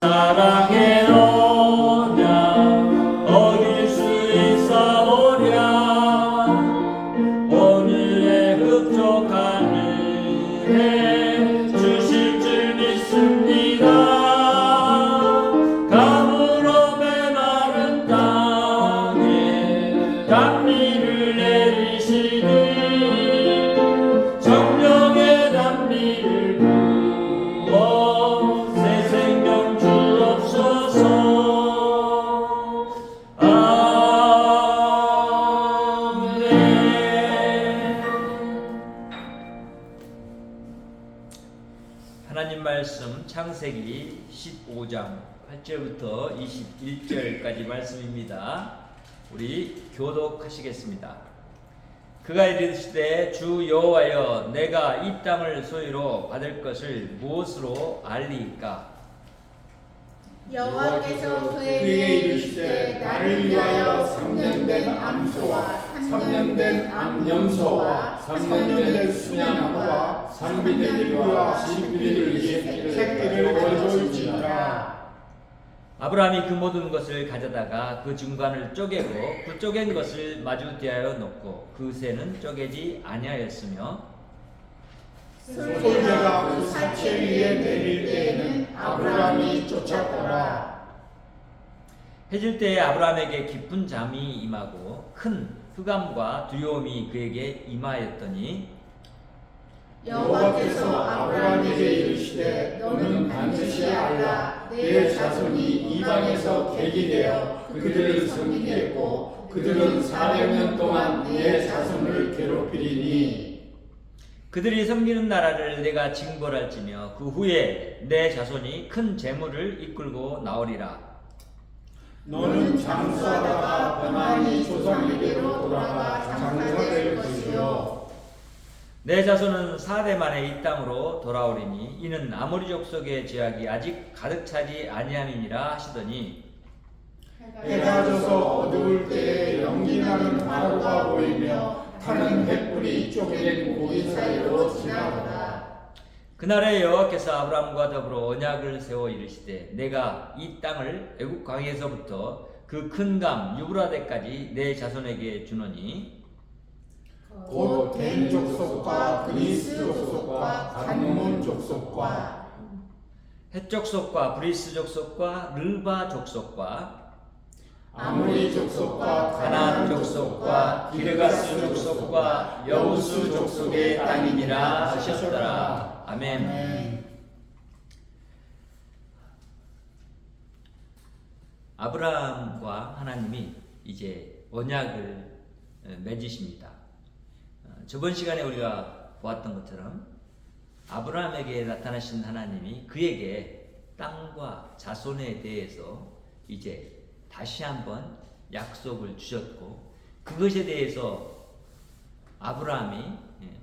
사랑해 오냐 어길 수 있사오랴 오늘의 흡족한 은혜 주실 줄 믿습니다. 가물어 메마른 땅에 단비를 내리시니 정령의 단비를 부어 새 생명 주옵소서. 아멘. 하나님 말씀 창세기 15장 8절부터 21절까지 말씀입니다. 우리 교독하시겠습니다. 그가 이르시되 주 여호와여 내가 이 땅을 소유로 받을 것을 무엇으로 알리이까? 여호와께서 그에게 이르시되 나를 위하여 3년 된 암소와 3년 된 암염소와 3년 된 수양나무와 상비들과 신비를 새끼를 거두올지니라. 아브라함이 그 모든 것을 가져다가 그 중간을 쪼개고 그 쪼갠 것을 마주 대하여 놓고 그 새는 쪼개지 아니하였으며 솔개가 그 사체 위에 내릴 때에는 아브라함이 쫓았더라. 해질 때에 아브라함에게 깊은 잠이 임하고 큰 흑암과 두려움이 그에게 임하였더니 여호와께서 아브라함에게 이르시되 너는 반드시 알라. 내 자손이 이방에서 객이 되어 그들을 섬기겠고 그들은 400년 동안 내 자손을 괴롭히리니 그들이 섬기는 나라를 내가 징벌할지며 그 후에 내 자손이 큰 재물을 이끌고 나오리라. 너는 장수하다가 가나안이 조상에게로 돌아가 장사될 것이요 내 자손은 4대 만에 이 땅으로 돌아오리니 이는 아모리 족속의 죄악이 아직 가득 차지 아니함이니라 하시더니 해가 져서 어두울 때에 연기나는 하루가 보이며 타는 횃불이 쪼개진 고기 사이로 지나가다. 그날에 여호와께서 아브라함과 더불어 언약을 세워 이르시되 내가 이 땅을 애굽 광야에서부터 그 큰 강 유브라데까지 내 자손에게 주노니 곧 덴 족속과 그리스 족속과 간몬 족속과 헷 족속과 브리스 족속과 르바 족속과 아모리 족속과 가나안 족속과 기르가스 족속과 여우스 족속의 땅이니라 하셨더라. 아멘. 아브라함과 하나님이 이제 언약을 맺으십니다. 저번 시간에 우리가 보았던 것처럼 아브라함에게 나타나신 하나님이 그에게 땅과 자손에 대해서 이제 다시 한번 약속을 주셨고 그것에 대해서 아브라함이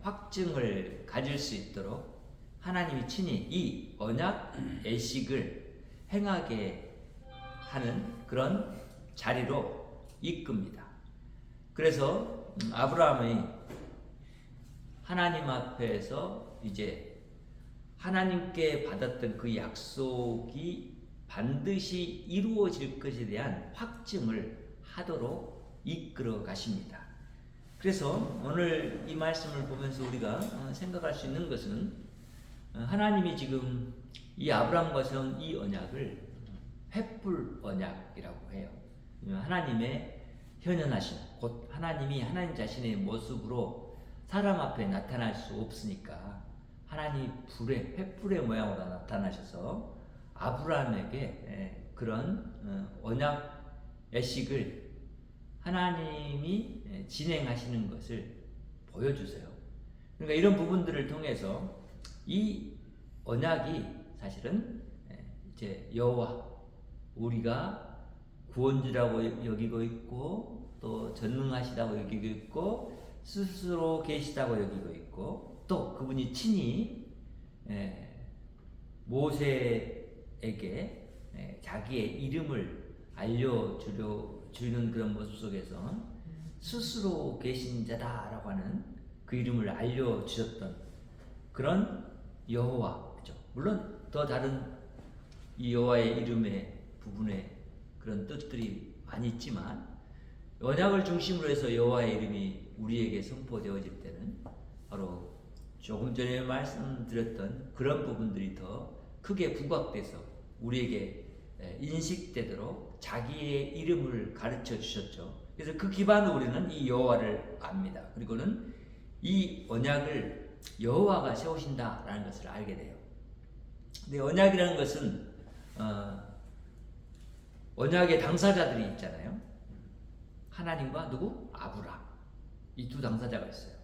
확증을 가질 수 있도록 하나님이 친히 이 언약 애식을 행하게 하는 그런 자리로 이끕니다. 그래서 아브라함이 하나님 앞에서 이제 하나님께 받았던 그 약속이 반드시 이루어질 것에 대한 확증을 하도록 이끌어 가십니다. 그래서 오늘 이 말씀을 보면서 우리가 생각할 수 있는 것은 하나님이 지금 이 아브라함과 세운 이 언약을 횃불 언약이라고 해요. 하나님의 현현하심, 곧 하나님이 하나님 자신의 모습으로 사람 앞에 나타날 수 없으니까 하나님이 불의 횃불의 모양으로 나타나셔서 아브라함에게 그런 언약 애식을 하나님이 진행하시는 것을 보여주세요. 그러니까 이런 부분들을 통해서 이 언약이 사실은 이제 여호와 우리가 구원주라고 여기고 있고 또 전능하시다고 여기고 있고 스스로 계시다고 여기고 있고 또 그분이 친히 모세에게 자기의 이름을 알려주는 그런 모습 속에서 스스로 계신 자다라고 하는 그 이름을 알려주셨던 그런 여호와, 그죠? 물론 더 다른 이 여호와의 이름의 부분에 그런 뜻들이 많이 있지만 언약을 중심으로 해서 여호와의 이름이 우리에게 선포되어질 때는 바로 조금 전에 말씀드렸던 그런 부분들이 더 크게 부각돼서 우리에게 인식되도록 자기의 이름을 가르쳐 주셨죠. 그래서 그 기반으로 우리는 이 여호와를 압니다. 그리고는 이 언약을 여호와가 세우신다라는 것을 알게 돼요. 근데 언약이라는 것은 언약의 당사자들이 있잖아요. 하나님과 누구? 아브라함. 이 두 당사자가 있어요.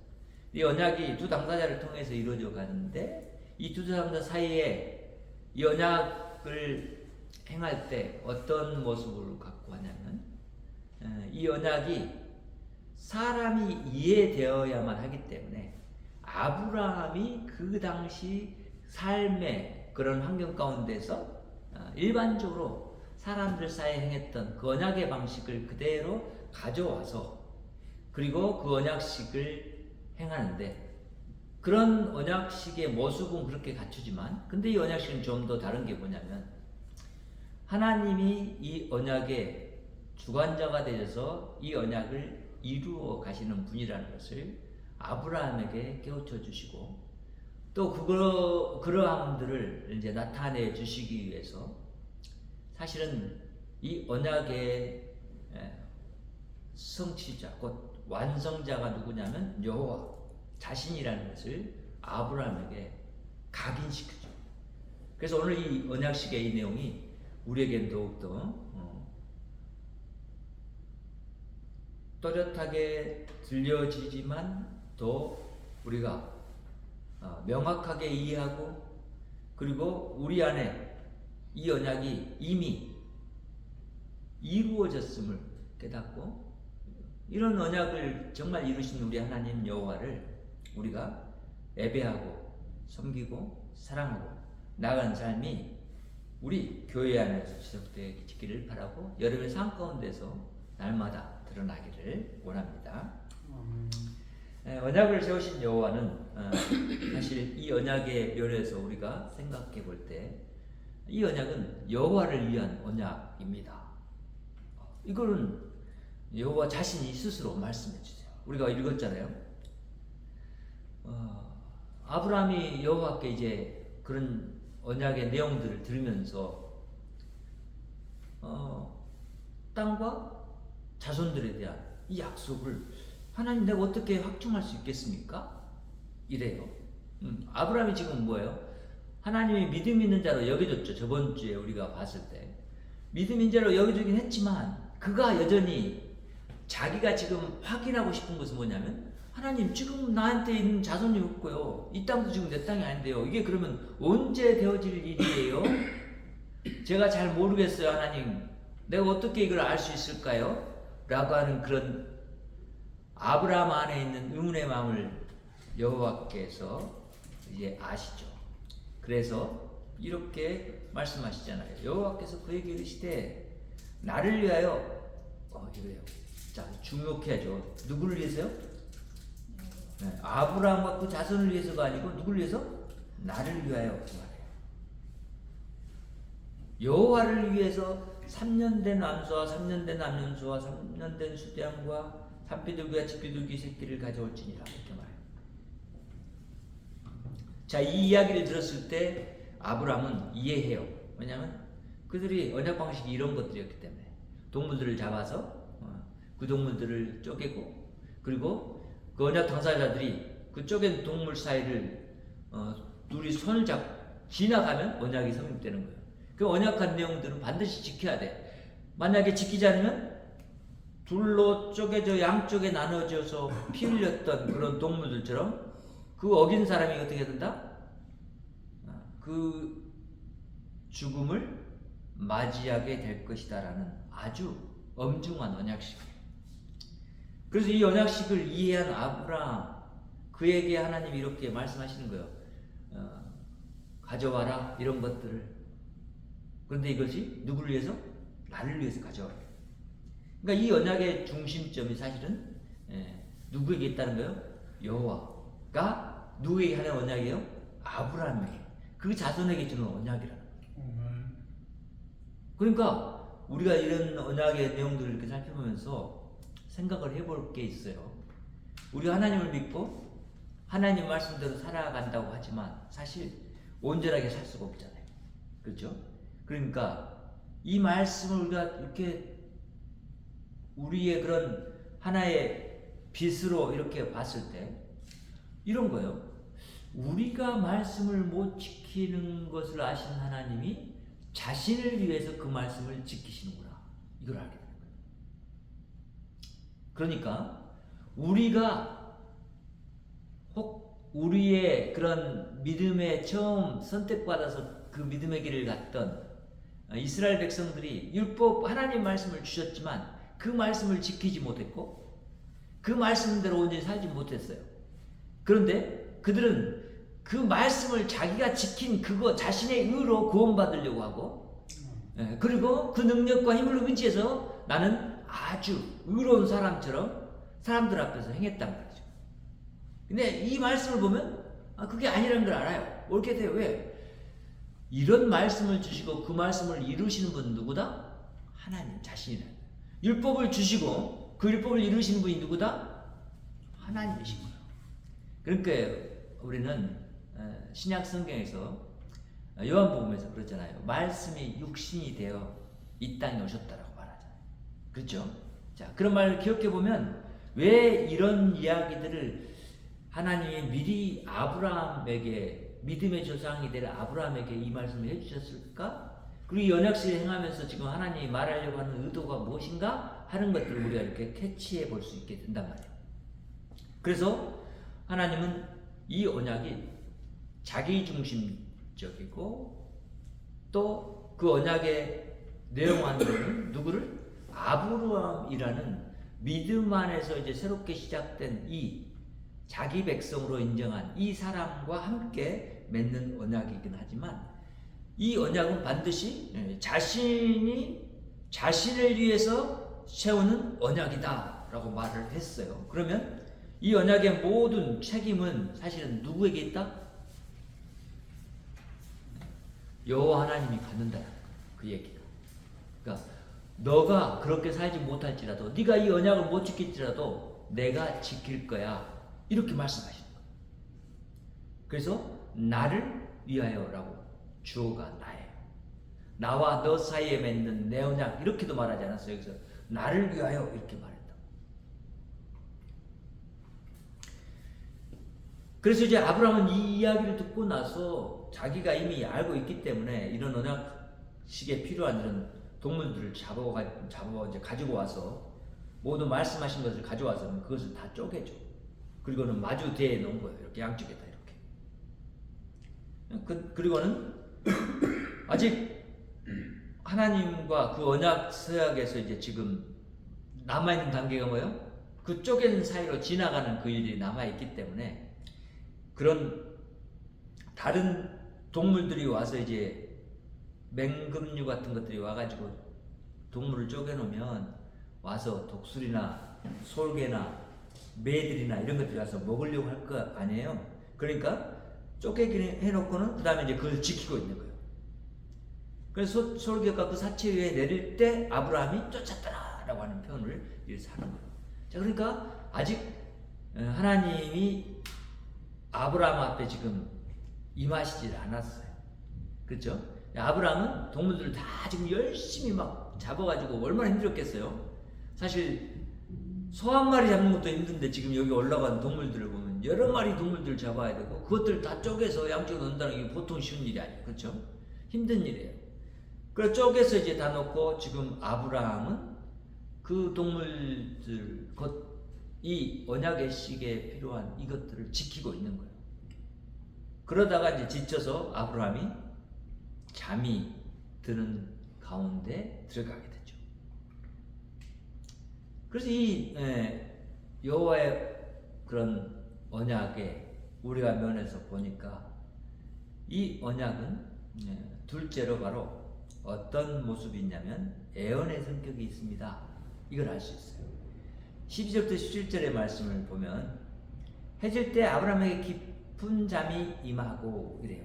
이 언약이 두 당사자를 통해서 이루어져 가는데 이 두 당사자 사이에 이 언약을 행할 때 어떤 모습을 갖고 하냐면 이 언약이 사람이 이해되어야만 하기 때문에 아브라함이 그 당시 삶의 그런 환경 가운데서 일반적으로 사람들 사이에 행했던 그 언약의 방식을 그대로 가져와서 그리고 그 언약식을 행하는데 그런 언약식의 모습은 그렇게 갖추지만 근데 이 언약식은 좀 더 다른 게 뭐냐면 하나님이 이 언약의 주관자가 되셔서 이 언약을 이루어 가시는 분이라는 것을 아브라함에게 깨우쳐 주시고 또 그러함들을 이제 나타내 주시기 위해서 사실은 이 언약의 성취자 곧 완성자가 누구냐면 여호와 자신이라는 것을 아브라함에게 각인시키죠. 그래서 오늘 이 언약식의 이 내용이 우리에겐 더욱더 또렷하게 들려지지만 더 우리가 명확하게 이해하고 그리고 우리 안에 이 언약이 이미 이루어졌음을 깨닫고 이런 언약을 정말 이루신 우리 하나님 여호와를 우리가 예배하고 섬기고 사랑하고 나아가는 삶이 우리 교회 안에서 지속되기를 바라고 여러분의 삶 가운데서 날마다 드러나기를 원합니다. 언약을 세우신 여호와는 사실 이 언약의 면에서 우리가 생각해 볼 때 이 언약은 여호와를 위한 언약입니다. 이거는 여호와 자신이 스스로 말씀해 주세요. 우리가 읽었잖아요. 아브라함이 여호와께 이제 그런 언약의 내용들을 들으면서 땅과 자손들에 대한 이 약속을 하나님 내가 어떻게 확증할 수 있겠습니까? 이래요. 아브라함이 지금 뭐예요? 하나님이 믿음 있는 자로 여겨줬죠. 저번 주에 우리가 봤을 때 믿음 있는 자로 여겨주긴 했지만 그가 여전히 자기가 지금 확인하고 싶은 것은 뭐냐면 하나님 지금 나한테 있는 자손이 없고요. 이 땅도 지금 내 땅이 아닌데요. 이게 그러면 언제 되어질 일이에요? 제가 잘 모르겠어요. 하나님 내가 어떻게 이걸 알 수 있을까요? 라고 하는 그런 아브라함 안에 있는 의문의 마음을 여호와께서 이제 아시죠. 그래서 이렇게 말씀하시잖아요. 여호와께서 그에게 이르시되 나를 위하여 이래요. 자, 주목해야죠. 누구를 위해서요? 네, 아브라함과 그 자손을 위해서가 아니고 누구를 위해서? 나를 위하여 그 말이에요. 여호와를 위해서 3년 된 암소와 3년 된 암염소와 3년 된 수대양과 산비둘기와 집비둘기 새끼를 가져올지니라 이렇게 말해요. 자, 이 이야기를 들었을 때 아브라함은 이해해요. 왜냐하면 그들이 언약 방식이 이런 것들이었기 때문에 동물들을 잡아서 그 동물들을 쪼개고 그리고 그 언약 당사자들이 그 쪼갠 동물 사이를 둘이 손을 잡고 지나가면 언약이 성립되는 거예요. 그 언약한 내용들은 반드시 지켜야 돼. 만약에 지키지 않으면 둘로 쪼개져 양쪽에 나눠져서 피 흘렸던 그런 동물들처럼 그 어긴 사람이 어떻게 된다? 그 죽음을 맞이하게 될 것이다라는 아주 엄중한 언약식이에요. 그래서 이 언약식을 이해한 아브라함 그에게 하나님이 이렇게 말씀하시는 거예요. 가져와라 이런 것들을. 그런데 이것이 누구를 위해서? 나를 위해서 가져와라. 그러니까 이 언약의 중심점이 사실은 누구에게 있다는 거예요? 여호와가 누구에게 하는 언약이에요? 아브라함에게 그 자손에게 주는 언약이라는 거예요. 그러니까 우리가 이런 언약의 내용들을 이렇게 살펴보면서 생각을 해볼 게 있어요. 우리가 하나님을 믿고 하나님 말씀대로 살아간다고 하지만 사실 온전하게 살 수가 없잖아요. 그렇죠? 그러니까 이 말씀을 우리가 이렇게 우리의 그런 하나의 빛으로 이렇게 봤을 때 이런 거예요. 우리가 말씀을 못 지키는 것을 아신 하나님이 자신을 위해서 그 말씀을 지키시는구나. 이걸 알게 되는 거예요. 그러니까 우리가 혹 우리의 그런 믿음에 처음 선택받아서 그 믿음의 길을 갔던 이스라엘 백성들이 율법 하나님 말씀을 주셨지만 그 말씀을 지키지 못했고 그 말씀대로 온전히 살지 못했어요. 그런데 그들은 그 말씀을 자기가 지킨 그거 자신의 의로 구원받으려고 하고 그리고 그 능력과 힘을 의지해서 나는 아주 의로운 사람처럼 사람들 앞에서 행했단 말이죠. 근데 이 말씀을 보면 그게 아니라는 걸 알아요. 옳게 돼요. 왜? 이런 말씀을 주시고 그 말씀을 이루시는 분은 누구다? 하나님 자신이다. 율법을 주시고 그 율법을 이루시는 분이 누구다? 하나님이신 거예요. 그러니까 우리는 신약 성경에서 요한복음에서 그러잖아요. 말씀이 육신이 되어 이 땅에 오셨다라고 말하잖아요. 그렇죠? 자, 그런 말을 기억해 보면 왜 이런 이야기들을 하나님이 미리 아브라함에게 믿음의 조상이 될 아브라함에게 이 말씀을 해주셨을까? 그리고 이 언약식을 행하면서 지금 하나님이 말하려고 하는 의도가 무엇인가 하는 것들을 우리가 이렇게 캐치해 볼 수 있게 된단 말이에요. 그래서 하나님은 이 언약이 자기 중심적이고 또 그 언약의 내용 안에는 누구를? 아브라함이라는 믿음 안에서 이제 새롭게 시작된 이 자기 백성으로 인정한 이 사람과 함께 맺는 언약이긴 하지만 이 언약은 반드시 자신이 자신을 위해서 세우는 언약이다 라고 말을 했어요. 그러면 이 언약의 모든 책임은 사실은 누구에게 있다? 여호와 하나님이 갖는다. 그 얘기가. 그러니까 너가 그렇게 살지 못할지라도 네가 이 언약을 못 지킬지라도 내가 지킬 거야. 이렇게 말씀하시는 거예요. 그래서 나를 위하여라고 주어가 나예요. 나와 너 사이에 맺는 내 언약 이렇게도 말하지 않았어요. 여기서 나를 위하여 이렇게 말했다. 그래서 이제 아브라함은 이 이야기를 듣고 나서 자기가 이미 알고 있기 때문에 이런 언약식에 필요한 이런 동물들을 잡아 이제 가지고 와서 모두 말씀하신 것을 가져와서 그것을 다 쪼개줘. 그리고는 마주 대에 놓은 거예요. 이렇게 양쪽에다 이렇게. 그리고는 아직 하나님과 그 언약 서약에서 이제 지금 남아있는 단계가 뭐예요? 그 쪼갠 사이로 지나가는 그 일이 남아있기 때문에 그런 다른 동물들이 와서 이제 맹금류 같은 것들이 와가지고 동물을 쪼개놓으면 와서 독수리나 솔개나 매들이나 이런 것들이 와서 먹으려고 할 거 아니에요. 그러니까 쪼개기 해놓고는 그 다음에 이제 그걸 지키고 있는 거예요. 그래서 솔개가 그 사체 위에 내릴 때 아브라함이 쫓았더라라고 하는 표현을 이렇게 하는 거예요. 자, 그러니까 아직 하나님이 아브라함 앞에 지금 임하시질 않았어요. 그렇죠? 아브라함은 동물들을 다 지금 열심히 막 잡아가지고 얼마나 힘들었겠어요. 사실 소 한 마리 잡는 것도 힘든데 지금 여기 올라간 동물들을 보면 여러 마리 동물들을 잡아야 되고 그것들을 다 쪼개서 양쪽으로 넣는다는 게 보통 쉬운 일이 아니에요. 그렇죠? 힘든 일이에요. 그래서 쪼개서 이제 다 놓고 지금 아브라함은 그 동물들 이 언약의 식에 필요한 이것들을 지키고 있는 거예요. 그러다가 이제 지쳐서 아브라함이 잠이 드는 가운데 들어가게 되죠. 그래서 이 여호와의 그런 언약에 우리가 면에서 보니까 이 언약은 둘째로 바로 어떤 모습이 있냐면 애언의 성격이 있습니다. 이걸 알 수 있어요. 12절부터 17절의 말씀을 보면 해질 때 아브라함에게 깊은 잠이 임하고 이래요.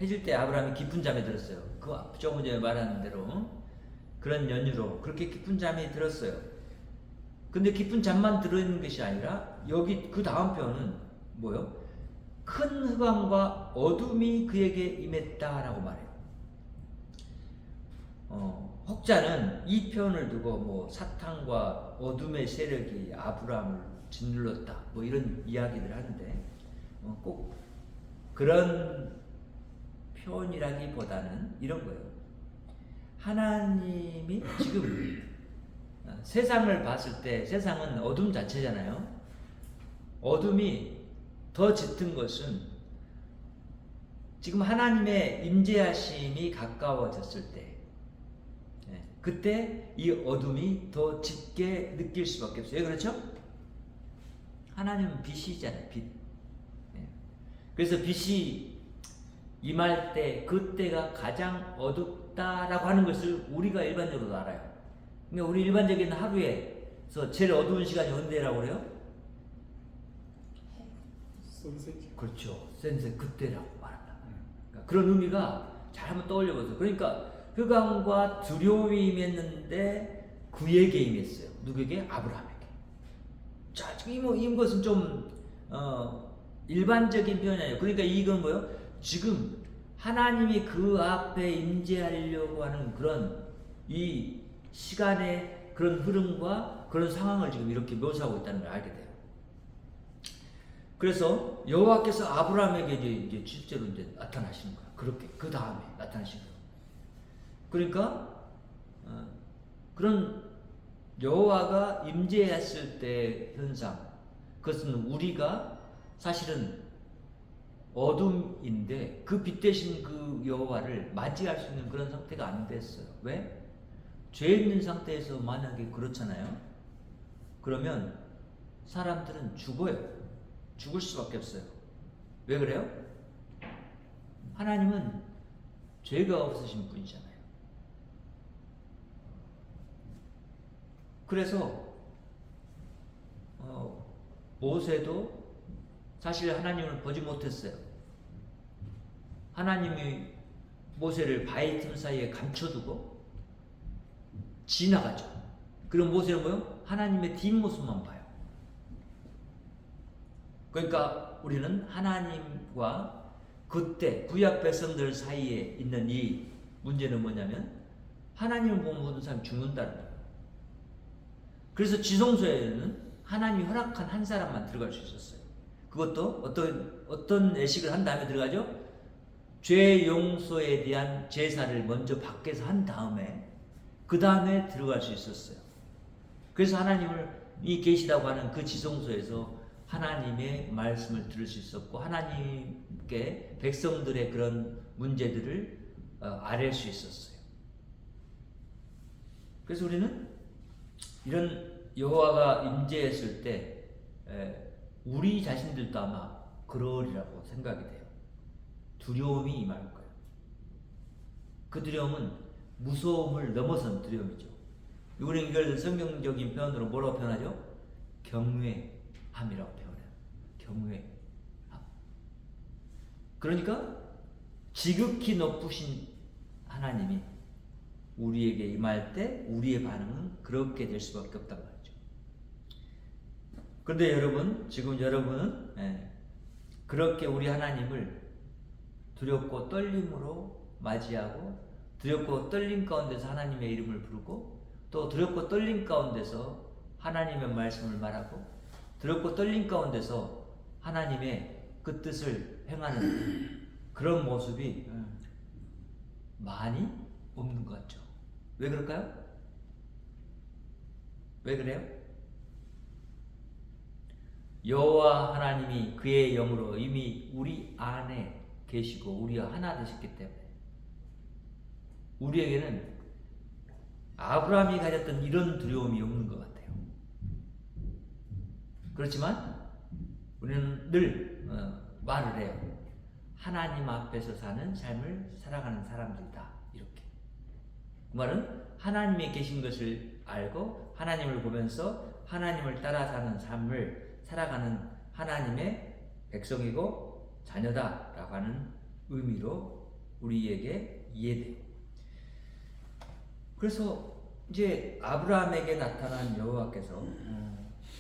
해질 때 아브라함이 깊은 잠에 들었어요. 그 조금 전에 말한 대로 그런 연유로 그렇게 깊은 잠이 들었어요. 근데 깊은 잠만 들어있는 것이 아니라 여기 그 다음 표현은 뭐요? 큰 흑암과 어둠이 그에게 임했다라고 말해요. 혹자는 이 표현을 두고 뭐 사탄과 어둠의 세력이 아브라함을 짓눌렀다 뭐 이런 이야기들 하는데 꼭 그런 표현이라기보다는 이런 거예요. 하나님이 지금 세상을 봤을 때 세상은 어둠 자체잖아요. 어둠이 더 짙은 것은 지금 하나님의 임재하심이 가까워졌을 때 그때 이 어둠이 더 짙게 느낄 수밖에 없어요. 왜 그렇죠? 하나님은 빛이잖아요. 빛. 그래서 빛이 임할 때 그때가 가장 어둡다라고 하는 것을 우리가 일반적으로 알아요. 그러니까 우리 일반적인 하루에서 제일 어두운 시간이 언제라고 그래요? 선셋. 그렇죠. 센세 그때라고 말한다. 그러니까 그런 의미가 잘 한번 떠올려 보세요. 그러니까 흑암과 두려움이 임했는데 그에게 임했어요. 누구에게? 아브라함에게. 자, 지금 이것은 좀 일반적인 표현이 아니에요. 그러니까 이건 뭐예요? 지금 하나님이 그 앞에 임재하려고 하는 그런 이 시간의 그런 흐름과 그런 상황을 지금 이렇게 묘사하고 있다는 걸 알게 돼요. 그래서 여호와께서 아브라함에게 이제 실제로 이제 나타나시는 거야. 그렇게 그 다음에 나타나시는 거야. 그러니까 그런 여호와가 임재했을 때 현상, 그것은 우리가 사실은 어둠인데 그 빛 대신 그 여호와를 맞이할 수 있는 그런 상태가 안 됐어요. 왜? 죄 있는 상태에서 만약에 그렇잖아요. 그러면 사람들은 죽어요. 죽을 수밖에 없어요. 왜 그래요? 하나님은 죄가 없으신 분이잖아요. 그래서 모세도 사실 하나님을 보지 못했어요. 하나님이 모세를 바위 틈 사이에 감춰두고 지나가죠. 그럼 모세는 뭐요? 하나님의 뒷모습만 봐요. 그러니까 우리는 하나님과 그때 구약 백성들 사이에 있는 이 문제는 뭐냐면 하나님을 보면 모든 사람이 죽는다는 거예요. 그래서 지성소에는 하나님이 허락한 한 사람만 들어갈 수 있었어요. 그것도 어떤 예식을 한 다음에 들어가죠? 죄 용서에 대한 제사를 먼저 밖에서 한 다음에 그 다음에 들어갈 수 있었어요. 그래서 하나님이 계시다고 하는 그 지성소에서 하나님의 말씀을 들을 수 있었고 하나님께 백성들의 그런 문제들을 아뢰 수 있었어요. 그래서 우리는 이런 여호와가 임재했을 때 우리 자신들도 아마 그러리라고 생각이 돼요. 두려움이 임할 거예요. 그 두려움은 무서움을 넘어선 두려움이죠. 우리는 이걸 성경적인 표현으로 뭐라고 표현하죠? 경외함이라고 표현해요. 경외함. 그러니까 지극히 높으신 하나님이 우리에게 임할 때 우리의 반응은 그렇게 될 수밖에 없단 말이죠. 그런데 여러분, 지금 여러분은 그렇게 우리 하나님을 두렵고 떨림으로 맞이하고 두렵고 떨림 가운데서 하나님의 이름을 부르고 또 두렵고 떨림 가운데서 하나님의 말씀을 말하고 두렵고 떨림 가운데서 하나님의 그 뜻을 행하는 그런 모습이 많이 없는 것 같죠. 왜 그럴까요? 왜 그래요? 여호와 하나님이 그의 영으로 이미 우리 안에 계시고 우리와 하나 되셨기 때문에 우리에게는 아브라함이 가졌던 이런 두려움이 없는 것 같아요. 그렇지만 우리는 늘 말을 해요. 하나님 앞에서 사는 삶을 살아가는 사람들이다. 이렇게. 그 말은 하나님이 계신 것을 알고 하나님을 보면서 하나님을 따라 사는 삶을 살아가는 하나님의 백성이고 자녀다라고 하는 의미로 우리에게 이해돼요. 그래서 이제 아브라함에게 나타난 여호와께서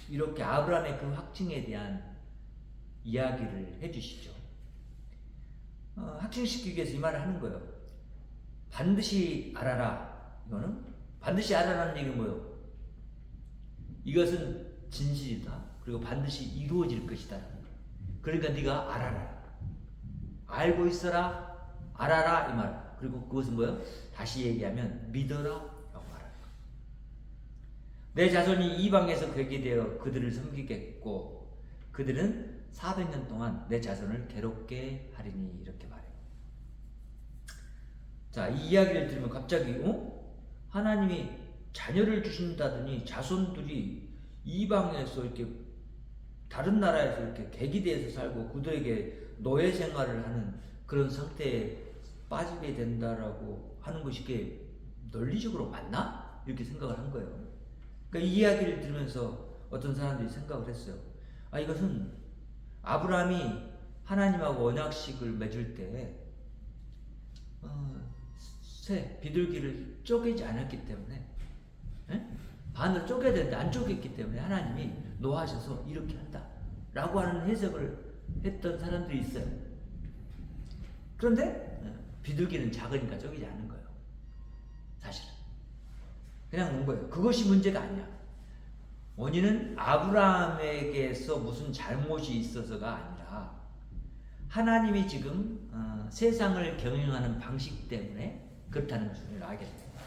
이렇게 아브라함의 그 확증에 대한 이야기를 해주시죠. 확증시키기 위해서 이 말을 하는 거예요. 반드시 알아라. 이거는 반드시 알아라는 얘기는 뭐예요? 이것은 진실이다. 그리고 반드시 이루어질 것이다. 그러니까 네가 알아라. 알고 있어라. 알아라. 이 말. 그리고 그것은 뭐예요? 다시 얘기하면 믿어라. 라고 말하는 거예요. 내 자손이 이방에서 괴게 되어 그들을 섬기겠고 그들은 400년 동안 내 자손을 괴롭게 하리니 이렇게 말해요. 자, 이 이야기를 들으면 갑자기 하나님이 자녀를 주신다더니 자손들이 이방에서 이렇게 다른 나라에서 이렇게 객기대에서 살고 그들에게 노예 생활을 하는 그런 상태에 빠지게 된다라고 하는 것이 이게 논리적으로 맞나? 이렇게 생각을 한 거예요. 그러니까 이 이야기를 들으면서 어떤 사람들이 생각을 했어요. 이것은 아브라함이 하나님하고 언약식을 맺을 때 새 비둘기를 쪼개지 않았기 때문에 반으로 쪼개야 되는데 안 쪼갰기 때문에 하나님이 노하셔서 이렇게 한다 라고 하는 해석을 했던 사람들이 있어요. 그런데 비둘기는 작으니까 쪼개지 않는 거예요. 사실은 그냥 놓은 거예요. 그것이 문제가 아니야. 원인은 아브라함에게서 무슨 잘못이 있어서가 아니라 하나님이 지금 세상을 경영하는 방식 때문에 그렇다는 것을 알게 됩니다.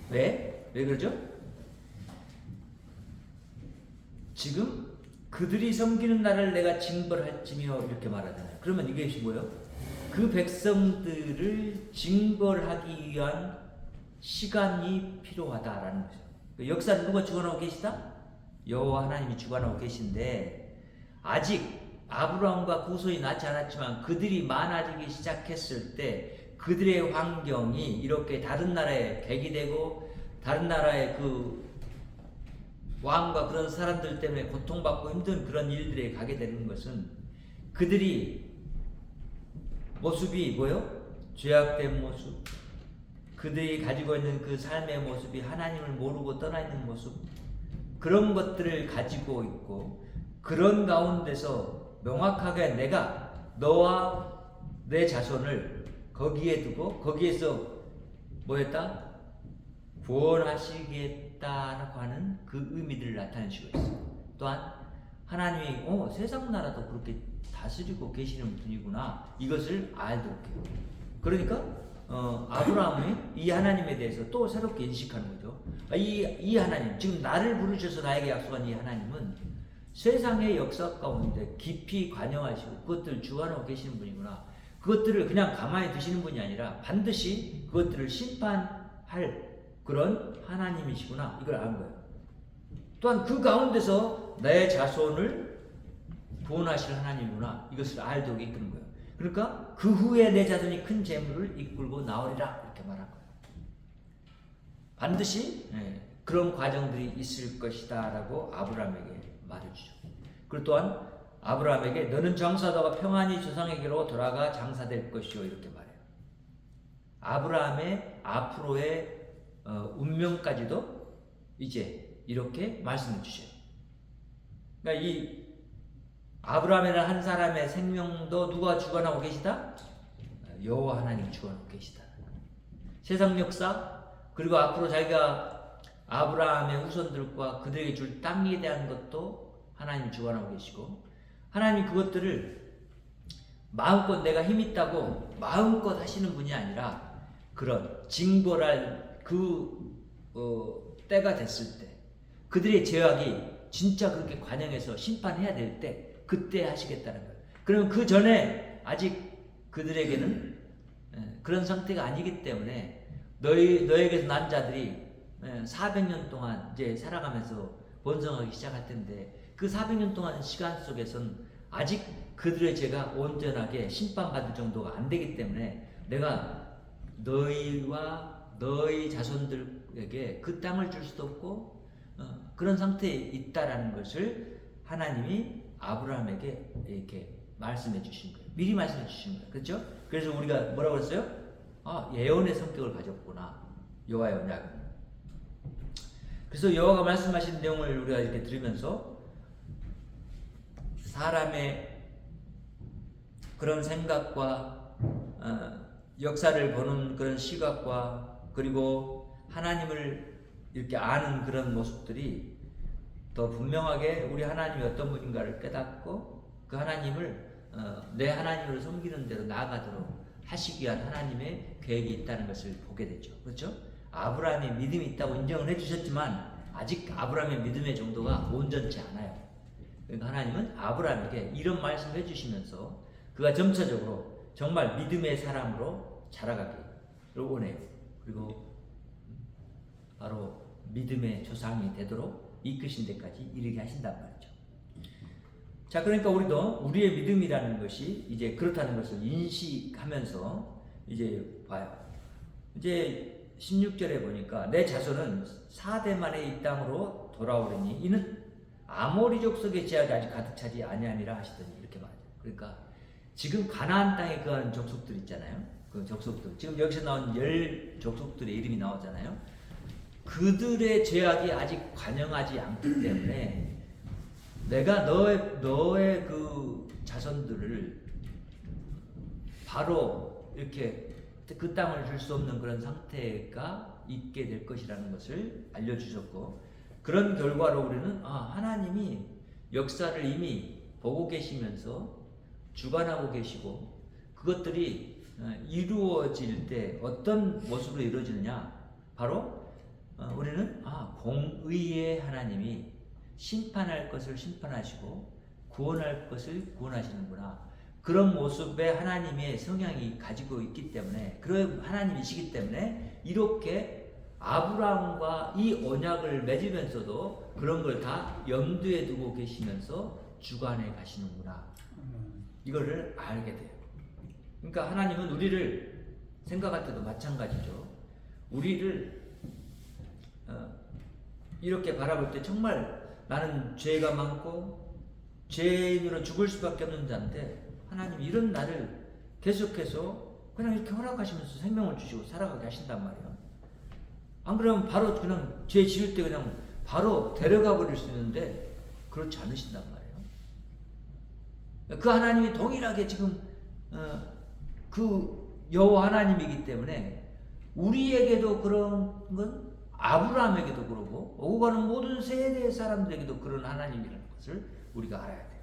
왜? 왜 그러죠? 지금 그들이 섬기는 나를 내가 징벌할지며 이렇게 말하잖아요. 그러면 이게 뭐예요? 그 백성들을 징벌하기 위한 시간이 필요하다라는 거죠. 역사는 누가 주관하고 계시다? 여호와 하나님이 주관하고 계신데 아직 아브라함과 후손이 낳지 않았지만 그들이 많아지기 시작했을 때 그들의 환경이 이렇게 다른 나라에 객이 되고 다른 나라의 그 왕과 그런 사람들 때문에 고통받고 힘든 그런 일들에 가게 되는 것은 그들이 모습이 뭐예요? 죄악된 모습, 그들이 가지고 있는 그 삶의 모습이 하나님을 모르고 떠나 있는 모습, 그런 것들을 가지고 있고 그런 가운데서 명확하게 내가 너와 내 자손을 거기에 두고 거기에서 뭐였다? 구원하시겠다라고 하는 그 의미들을 나타내시고 있어요. 또한 하나님이 세상 나라도 그렇게 다스리고 계시는 분이구나 이것을 알도록 해요. 그러니까 아브라함이 이 하나님에 대해서 또 새롭게 인식하는 거죠. 이 하나님, 지금 나를 부르셔서 나에게 약속한 이 하나님은 세상의 역사 가운데 깊이 관여하시고 그것들을 주관하고 계시는 분이구나. 그것들을 그냥 가만히 두시는 분이 아니라 반드시 그것들을 심판할 그런 하나님이시구나. 이걸 아는 거예요. 또한 그 가운데서 내 자손을 구원하실 하나님이구나. 이것을 알도록 이끄는 거예요. 그러니까 그 후에 내 자손이 큰 재물을 이끌고 나오리라. 이렇게 말한 거예요. 반드시 그런 과정들이 있을 것이다 라고 아브라함에게 말해주죠. 그리고 또한 아브라함에게 너는 장사하다가 평안히 조상에게로 돌아가 장사될 것이요 이렇게 말해요. 아브라함의 앞으로의 운명까지도 이제 이렇게 말씀해 주셔요. 그러니까 이 아브라함이라는 한 사람의 생명도 누가 주관하고 계시다? 여호와 하나님이 주관하고 계시다. 세상 역사 그리고 앞으로 자기가 아브라함의 후손들과 그들에게 줄 땅에 대한 것도 하나님이 주관하고 계시고 하나님이 그것들을 마음껏 내가 힘 있다고 마음껏 하시는 분이 아니라 그런 징벌할 때가 됐을 때 그들의 죄악이 진짜 그렇게 관영해서 심판해야 될 때 그때 하시겠다는 거예요. 그러면 그 전에 아직 그들에게는 그런 상태가 아니기 때문에 너에게서 난 자들이 400년 동안 이제 살아가면서 번성하기 시작할 텐데 그 400년 동안 시간 속에서는 아직 그들의 죄가 온전하게 심판받을 정도가 안 되기 때문에 내가 너희와 너희 자손들에게 그 땅을 줄 수도 없고 그런 상태에 있다라는 것을 하나님이 아브라함에게 이렇게 말씀해 주신 거예요. 미리 말씀해 주신 거예요. 그렇죠? 그래서 우리가 뭐라고 그랬어요? 예언의 성격을 가졌구나. 여호와의 언약. 그래서 여호와가 말씀하신 내용을 우리가 이렇게 들으면서 사람의 그런 생각과 역사를 보는 그런 시각과 그리고 하나님을 이렇게 아는 그런 모습들이 더 분명하게 우리 하나님이 어떤 분인가를 깨닫고 그 하나님을 내 하나님을 섬기는 대로 나아가도록 하시기 위한 하나님의 계획이 있다는 것을 보게 되죠. 그렇죠? 아브라함이 믿음이 있다고 인정을 해주셨지만 아직 아브라함의 믿음의 정도가 온전치 않아요. 그러니까 하나님은 아브라함에게 이런 말씀을 해주시면서 그가 점차적으로 정말 믿음의 사람으로 자라가기를 원해요. 그리고 바로 믿음의 조상이 되도록 이끄신 데까지 이르게 하신단 말이죠. 자, 그러니까 우리도 우리의 믿음이라는 것이 이제 그렇다는 것을 인식하면서 이제 봐요. 이제 16절에 보니까 내 자손은 4대 만에 이 땅으로 돌아오리니 이는 아모리족 속의 제약이 아직 가득 차지 아니하니라 하시더니 이렇게 말해요. 그러니까 지금 가나안 땅에 거하는 족속들 있잖아요. 그 족속들 지금 여기서 나온 10족속들의 이름이 나오잖아요. 그들의 죄악이 아직 관영하지 않기 때문에 내가 너의 그 자손들을 바로 이렇게 그 땅을 줄 수 없는 그런 상태가 있게 될 것이라는 것을 알려주셨고 그런 결과로 우리는 하나님이 역사를 이미 보고 계시면서 주관하고 계시고 그것들이 이루어질 때 어떤 모습으로 이루어지느냐 바로 우리는 공의의 하나님이 심판할 것을 심판하시고 구원할 것을 구원하시는구나. 그런 모습의 하나님의 성향이 가지고 있기 때문에 그런 하나님이시기 때문에 이렇게 아브라함과 이 언약을 맺으면서도 그런 걸 다 염두에 두고 계시면서 주관해 가시는구나. 이거를 알게 돼요. 그러니까 하나님은 우리를 생각할 때도 마찬가지죠. 우리를 이렇게 바라볼 때 정말 나는 죄가 많고 죄인으로 죽을 수밖에 없는 자인데 하나님이 이런 나를 계속해서 그냥 이렇게 허락하시면서 생명을 주시고 살아가게 하신단 말이에요. 안 그러면 바로 그냥 죄 지을 때 그냥 바로 데려가 버릴 수 있는데 그렇지 않으신단 말이에요. 그 하나님이 동일하게 지금 그 여호와 하나님이기 때문에 우리에게도 그런 건 아브라함에게도 그러고 오고 가는 모든 세대의 사람들에게도 그런 하나님이라는 것을 우리가 알아야 돼요.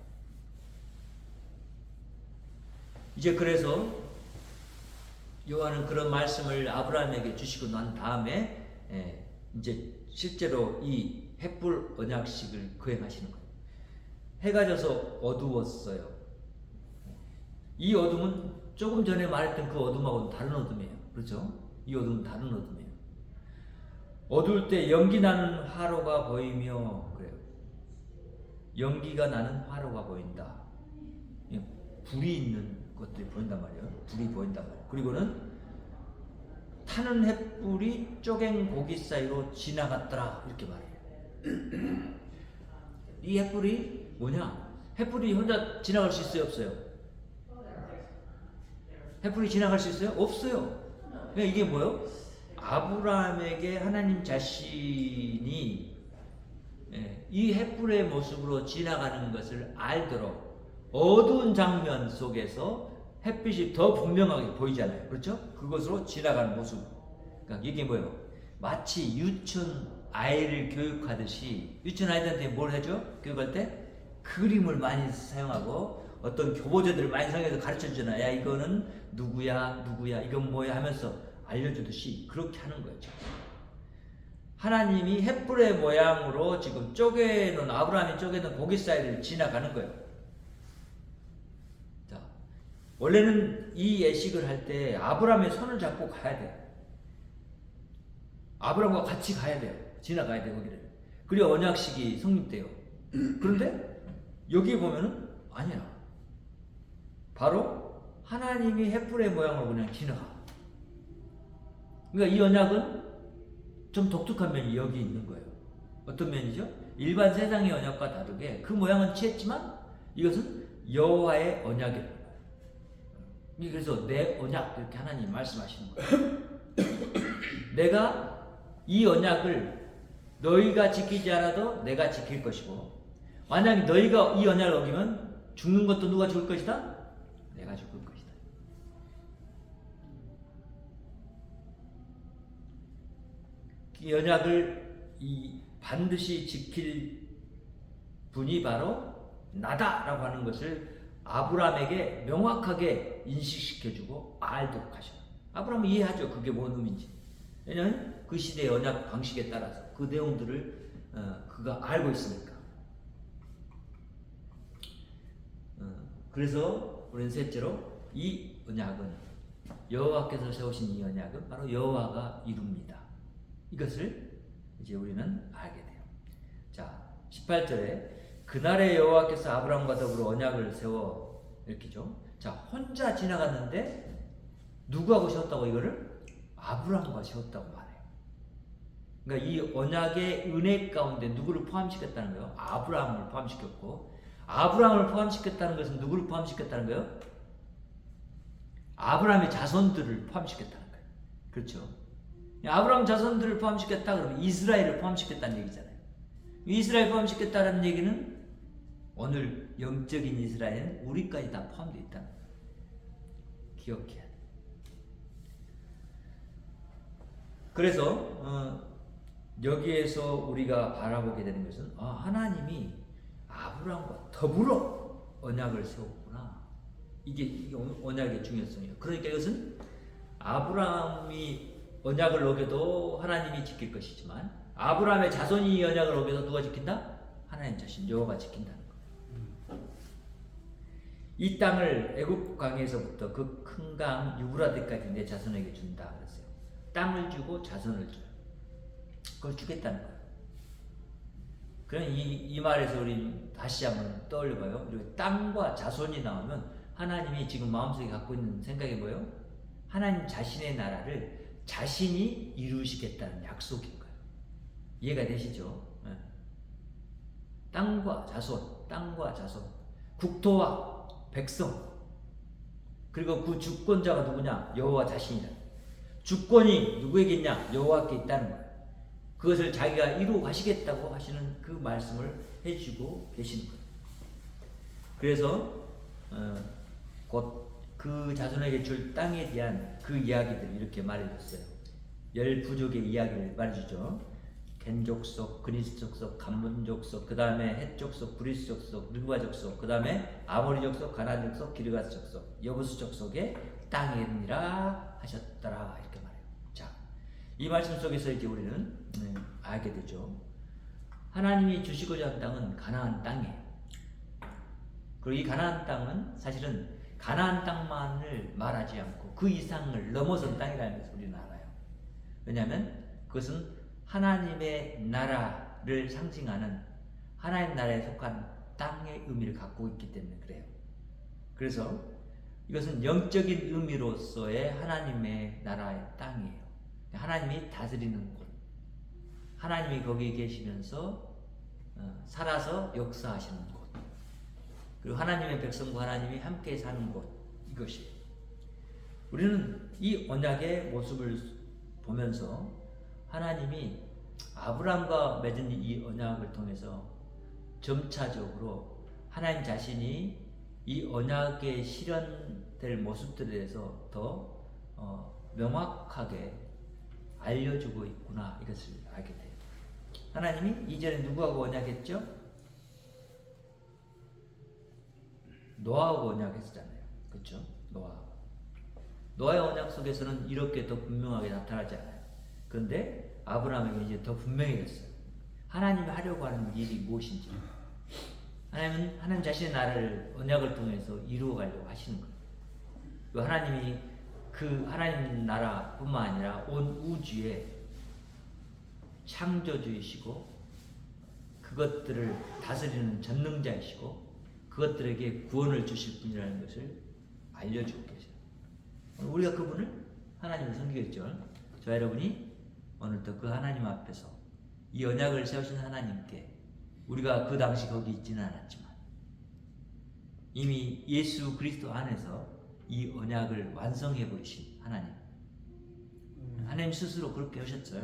이제 그래서 요한은 그런 말씀을 아브라함에게 주시고 난 다음에 이제 실제로 이 횃불 언약식을 거행하시는 거예요. 해가 져서 어두웠어요. 이 어둠은 조금 전에 말했던 그 어둠하고는 다른 어둠이에요. 그렇죠? 이 어둠은 다른 어둠이에요. 어두울 때 연기 나는 화로가 보이며 그래요. 연기가 나는 화로가 보인다. 불이 있는 것들이 보인단 말이에요. 불이 보인단 말이에요. 그리고는 타는 횃불이 쪼갠 고기 사이로 지나갔더라 이렇게 말해요. 이 횃불이 뭐냐? 횃불이 혼자 지나갈 수 있어요? 없어요? 횃불이 지나갈 수 있어요? 없어요. 그러니까 이게 뭐예요? 아브라함에게 하나님 자신이 이 횃불의 모습으로 지나가는 것을 알도록 어두운 장면 속에서 햇빛이 더 분명하게 보이잖아요. 그렇죠? 그것으로 지나가는 모습. 그러니까 이게 뭐예요? 마치 유치원 아이를 교육하듯이 유치원 아이들한테 뭘 해줘? 교육할 때 그림을 많이 사용하고 어떤 교보제들을 많이 사용해서 가르쳐주잖아. 야 이거는 누구야 이건 뭐야 하면서 알려주듯이 그렇게 하는 거죠. 하나님이 횃불의 모양으로 지금 쪼개놓은 아브라함이 쪼개놓은 고기 사이를 지나가는 거예요. 자, 원래는 이 예식을 할 때 아브라함의 손을 잡고 가야 돼요. 아브라함과 같이 가야 돼요. 지나가야 돼요 거기를. 그리고 언약식이 성립돼요. 그런데 여기 보면은 아니야. 바로 하나님이 횃불의 모양으로 그냥 지나가. 그러니까 이 언약은 좀 독특한 면이 여기 있는 거예요. 어떤 면이죠? 일반 세상의 언약과 다르게 그 모양은 취했지만 이것은 여호와의 언약이라는 거예요. 그래서 내 언약 이렇게 하나님 말씀하시는 거예요. 내가 이 언약을 너희가 지키지 않아도 내가 지킬 것이고, 만약 너희가 이 언약을 어기면 죽는 것도 누가 죽을 것이다? 내가 죽을 것이다. 이 언약을 반드시 지킬 분이 바로 나다라고 하는 것을 아브라함에게 명확하게 인식시켜주고 알도록 하셔요. 아브라함은 이해하죠. 그게 뭔 의미인지. 왜냐하면 그 시대의 언약 방식에 따라서 그 내용들을 그가 알고 있으니까. 그래서 우리는 셋째로 이 언약은, 여호와께서 세우신 이 언약은 바로 여호와가 이룹니다. 이것을 이제 우리는 알게 돼요. 자, 18절에 그날에 여호와께서 아브라함과 더불어 언약을 세워, 이렇게죠. 자, 혼자 지나갔는데 누구하고 세웠다고? 이거를 아브라함과 세웠다고 말해요. 그러니까 이 언약의 은혜 가운데 누구를 포함시켰다는 거예요? 아브라함을 포함시켰고, 아브라함을 포함시켰다는 것은 누구를 포함시켰다는 거예요? 아브라함의 자손들을 포함시켰다는 거예요. 그렇죠? 아브라함 자손들을 포함시켰다 그러면 이스라엘을 포함시켰다는 얘기잖아요. 이스라엘 포함시켰다는 얘기는 오늘 영적인 이스라엘은 우리까지 다 포함되어 있다는 거예요. 기억해야 돼. 그래서 여기에서 우리가 바라보게 되는 것은 하나님이 아브라함과 더불어 언약을 세웠구나. 이게 언약의 중요성이에요. 그러니까 이것은 아브라함이 언약을 어겨도 하나님이 지킬 것이지만, 아브라함의 자손이 이 언약을 어겨도 누가 지킨다? 하나님 자신 여호와가 지킨다는 거예요. 이 땅을 애굽 강에서부터 그 큰 강 유브라데까지 내 자손에게 준다 그랬어요. 땅을 주고 자손을 줘요. 그걸 주겠다는 거예요. 그럼 이 말에서 우리 다시 한번 떠올려봐요. 그리고 땅과 자손이 나오면 하나님이 지금 마음속에 갖고 있는 생각이 뭐예요? 하나님 자신의 나라를 자신이 이루시겠다는 약속인 거예요. 이해가 되시죠? 네. 땅과 자손, 땅과 자손, 국토와 백성, 그리고 그 주권자가 누구냐? 여호와 자신이다. 주권이 누구에게 있냐? 여호와께 있다는 거예요. 그것을 자기가 이루어 가시겠다고 하시는 그 말씀을 해주고 계시는 거예요. 그래서 곧 그 자손에게 줄 땅에 대한 그 이야기들 이렇게 말해줬어요. 10부족의 이야기를 말해주죠. 겐 족속, 그니스 족속, 감문 족속, 그 다음에 헷 족속, 브리스 족속, 르바 족속, 그 다음에 아모리 족속, 가나안 족속, 기르가스 족속, 여부스 족속의 땅이니라 하셨더라 이렇게 말해요. 자, 이 말씀 속에서 이제 우리는 알게 되죠. 하나님이 주시고자 한 땅은 가나안 땅이에요. 그리고 이 가나안 땅은 사실은 가나안 땅만을 말하지 않고 그 이상을 넘어선 땅이라는 것을 우리는 알아요. 왜냐하면 그것은 하나님의 나라를 상징하는 하나님 나라에 속한 땅의 의미를 갖고 있기 때문에 그래요. 그래서 이것은 영적인 의미로서의 하나님의 나라의 땅이에요. 하나님이 다스리는 곳, 하나님이 거기에 계시면서 살아서 역사하시는 곳, 그리고 하나님의 백성과 하나님이 함께 사는 곳, 이것이 우리는 이 언약의 모습을 보면서 하나님이 아브라함과 맺은 이 언약을 통해서 점차적으로 하나님 자신이 이 언약의 실현될 모습들에 대해서 더 명확하게 알려주고 있구나, 이것을 알게 돼요. 하나님이 이전에 누구하고 언약했죠? 노아하고 언약했잖아요. 그렇죠? 노아의 언약 속에서는 이렇게 더 분명하게 나타나지 않아요. 그런데 아브라함에게 이제 더 분명해졌어요. 하나님이 하려고 하는 일이 무엇인지. 하나님은 하나님 자신의 나라를 언약을 통해서 이루어가려고 하시는 거예요. 하나님이 그 하나님 나라뿐만 아니라 온 우주에 창조주이시고 그것들을 다스리는 전능자이시고 그것들에게 구원을 주실 분이라는 것을 알려주고 계세요. 우리가 그분을 하나님을 섬기겠죠. 저 여러분이 오늘도 그 하나님 앞에서 이 언약을 세우신 하나님께, 우리가 그 당시 거기 있지는 않았지만 이미 예수 그리스도 안에서 이 언약을 완성해 버리신 하나님. 하나님 스스로 그렇게 하셨어요.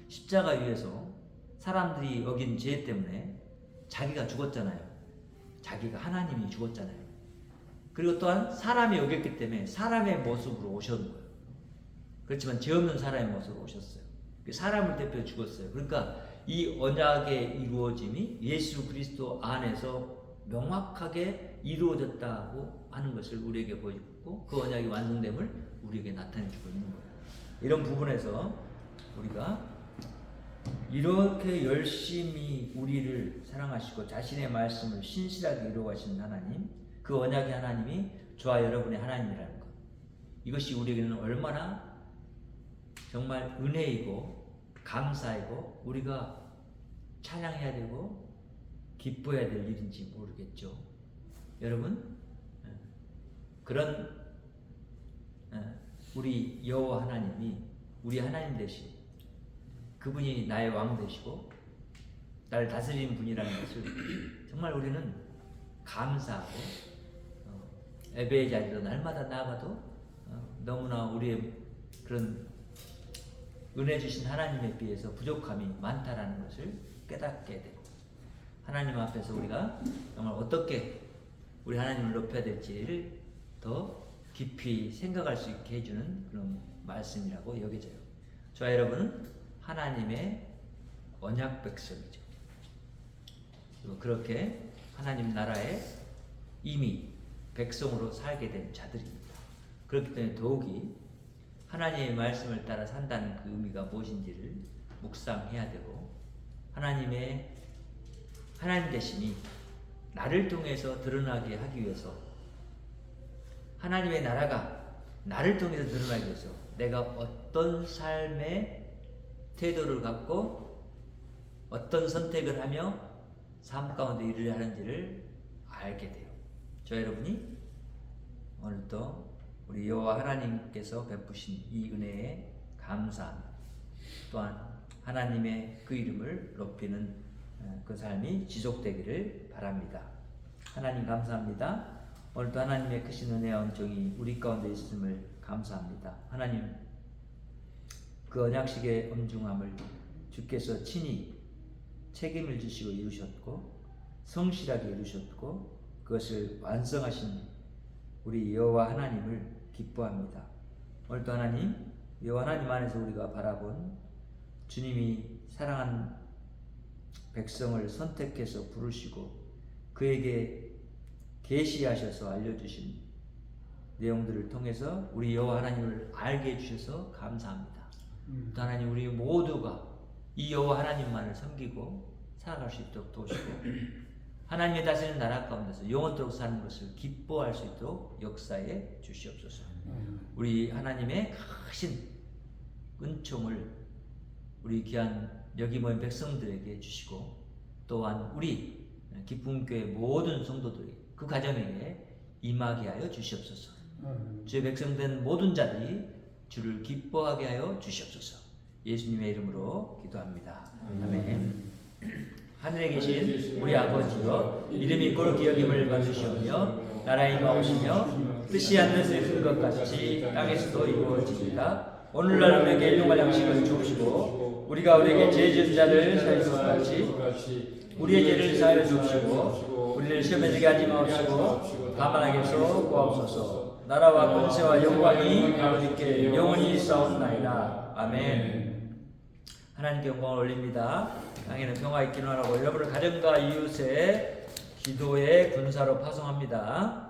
십자가 위에서 사람들이 어긴 죄 때문에 자기가 죽었잖아요. 자기가 하나님이 죽었잖아요. 그리고 또한 사람이 어겼기 때문에 사람의 모습으로 오셨는 거예요. 그렇지만 죄 없는 사람의 모습으로 오셨어요. 사람을 대표해 죽었어요. 그러니까 이 언약의 이루어짐이 예수 그리스도 안에서 명확하게 이루어졌다고 하는 것을 우리에게 보여주고 그 언약이 완성됨을 우리에게 나타내주고 있는 거예요. 이런 부분에서 우리가 이렇게 열심히 우리를 사랑하시고 자신의 말씀을 신실하게 이루어가시는 하나님, 그 언약의 하나님이 저와 여러분의 하나님이라는 것, 이것이 우리에게는 얼마나 정말 은혜이고 감사이고 우리가 찬양해야 되고 기뻐해야 될 일인지 모르겠죠. 여러분, 그런 우리 여호와 하나님이 우리 하나님 되신 그분이 나의 왕 되시고 나를 다스리는 분이라는 것을 정말 우리는 감사하고 예배의 자리로 날마다 나아가도 너무나 우리의 그런 은혜 주신 하나님에 비해서 부족함이 많다라는 것을 깨닫게 되고 하나님 앞에서 우리가 정말 어떻게 우리 하나님을 높여야 될지를 더 깊이 생각할 수 있게 해주는 그런 말씀이라고 여겨져요. 저와 여러분은 하나님의 언약 백성이죠. 그렇게 하나님 나라에 이미 백성으로 살게 된 자들입니다. 그렇기 때문에 더욱이 하나님의 말씀을 따라 산다는 그 의미가 무엇인지를 묵상해야 되고 하나님 되심이 나를 통해서 드러나게 하기 위해서 하나님의 나라가 나를 통해서 드러나기 위해서 내가 어떤 삶의 태도를 갖고 어떤 선택을 하며 삶 가운데 일을 하는지를 알게 돼요. 저 여러분이 오늘도 우리 여호와 하나님께서 베푸신 이 은혜에 감사합니다. 또한 하나님의 그 이름을 높이는 그 삶이 지속되기를 바랍니다. 하나님 감사합니다. 오늘도 하나님의 크신 은혜와 은총이 우리 가운데 있음을 감사합니다. 하나님, 그 언약식의 엄중함을 주께서 친히 책임을 지시고 이루셨고 성실하게 이루셨고 그것을 완성하신 우리 여호와 하나님을 기뻐합니다. 오늘도 하나님, 여호와 하나님 안에서 우리가 바라본 주님이 사랑한 백성을 선택해서 부르시고 그에게 계시하셔서 알려주신 내용들을 통해서 우리 여호와 하나님을 알게 해주셔서 감사합니다. 또 하나님, 우리 모두가 이 여호와 하나님만을 섬기고 살아갈 수 있도록 도우시고 하나님의 다스리는 나라 가운데서 영원토록 사는 것을 기뻐할 수 있도록 역사해 주시옵소서. 우리 하나님의 크신 은총을 우리 귀한 여기 모인 백성들에게 주시고 또한 우리 기쁨교회 모든 성도들이 그 가정에게 임하게 하여 주시옵소서. 주의 백성된 모든 자들이 주를 기뻐하게 하여 주시옵소서. 예수님의 이름으로 기도합니다. 아멘. 하늘에 계신 우리 아버지여, 이름이 꼴기 여김을 받으시오며 나라에 임하오시며 뜻이 하늘에서 이룬 것 같이 땅에서도 이루어집니다. 오늘날 우리에게 일용할 양식을 주옵시고 우리가 우리에게 죄 지은 자를 사하여 줄 것 같이 우리의 죄를 사하여 주옵시고 우리를 시험에 들게 하지 마옵시고 다만 악에서 구하옵소서. 나라와 권세와 영광이 아버지께 영원히 있사옵나이다. 아멘. 하나님께 영광을 올립니다. 땅에는 평화 있기를 원하고 여러분의 가정과 이웃의 기도의 군사로 파송합니다.